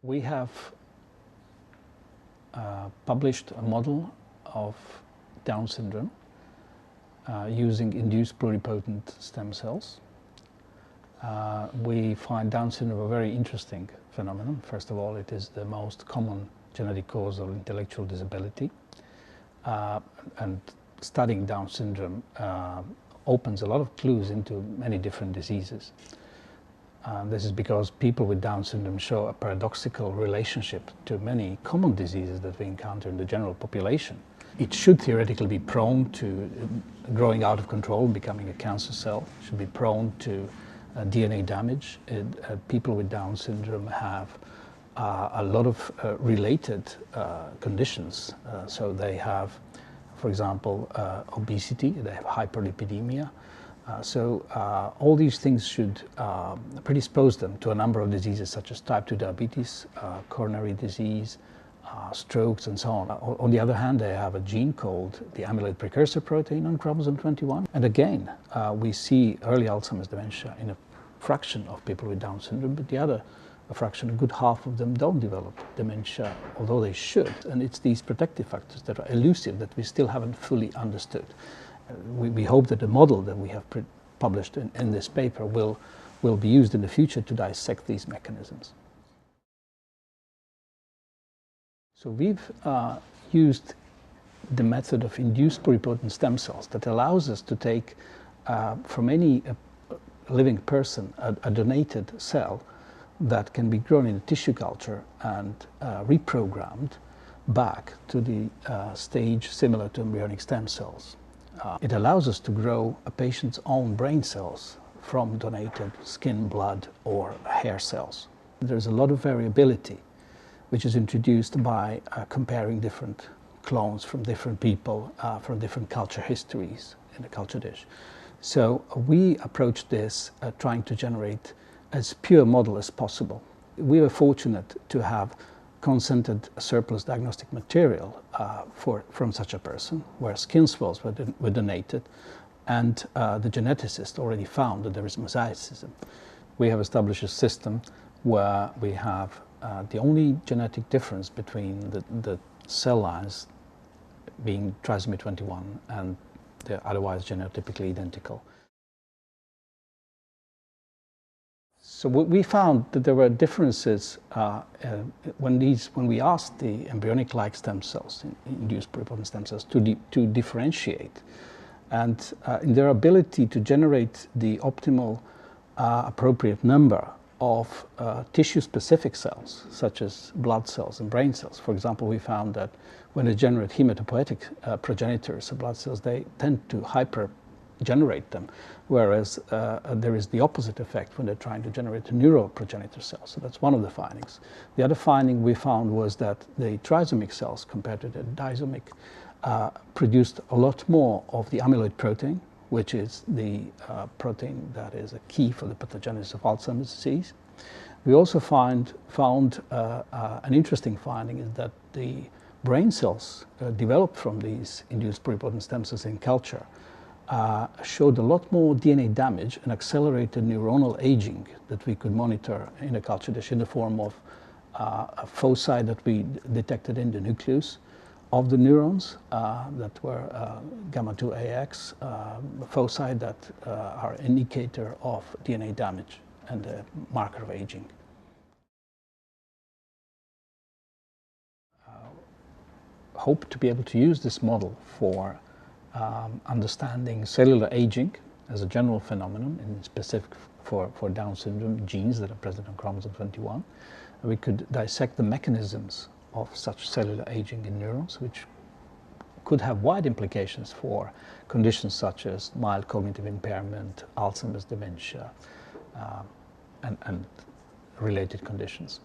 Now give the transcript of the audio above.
We have published a model of Down syndrome using induced pluripotent stem cells. We find Down syndrome a very interesting phenomenon. First of all, it is the most common genetic cause of intellectual disability. And studying Down syndrome opens a lot of clues into many different diseases. This is because people with Down syndrome show a paradoxical relationship to many common diseases that we encounter in the general population. It should theoretically be prone to growing out of control, becoming a cancer cell. It should be prone to DNA damage. People with Down syndrome have a lot of related conditions. So they have, for example, obesity, they have hyperlipidemia. All these things should predispose them to a number of diseases such as type 2 diabetes, coronary disease, strokes, and so on. On the other hand, they have a gene called the amyloid precursor protein on chromosome 21. And again, we see early Alzheimer's dementia in a fraction of people with Down syndrome, but the other fraction, a good half of them, don't develop dementia, although they should. And it's these protective factors that are elusive that we still haven't fully understood. We hope that the model that we have published in this paper will be used in the future to dissect these mechanisms. So we've used the method of induced pluripotent stem cells that allows us to take from any living person a donated cell that can be grown in a tissue culture and reprogrammed back to the stage similar to embryonic stem cells. It allows us to grow a patient's own brain cells from donated skin, blood, or hair cells. There's a lot of variability which is introduced by comparing different clones from different people, from different culture histories in a culture dish. So we approached this trying to generate as pure model as possible. We were fortunate to have consented surplus diagnostic material from such a person, where skin swells were donated, and the geneticist already found that there is mosaicism. We have established a system where we have the only genetic difference between the cell lines being trisomy 21 and they're otherwise genotypically identical. So we found that there were differences when we asked the embryonic-like stem cells, induced pluripotent stem cells, to differentiate, and in their ability to generate the optimal appropriate number of tissue-specific cells, such as blood cells and brain cells. For example, we found that when they generate hematopoietic progenitors of blood cells, they tend to hyper-generate them, whereas there is the opposite effect when they're trying to generate a neural progenitor cell. So that's one of the findings. The other finding we found was that the trisomic cells, compared to the disomic, produced a lot more of the amyloid protein, which is the protein that is a key for the pathogenesis of Alzheimer's disease. We also found an interesting finding is that the brain cells developed from these induced pluripotent stem cells in culture showed a lot more DNA damage and accelerated neuronal aging that we could monitor in a culture dish in the form of a foci that we detected in the nucleus of the neurons that were gamma-2AX, foci that are an indicator of DNA damage and a marker of aging. Hope to be able to use this model for understanding cellular aging as a general phenomenon, and specific for Down syndrome genes that are present on chromosome 21. We could dissect the mechanisms of such cellular aging in neurons, which could have wide implications for conditions such as mild cognitive impairment, Alzheimer's dementia, and related conditions.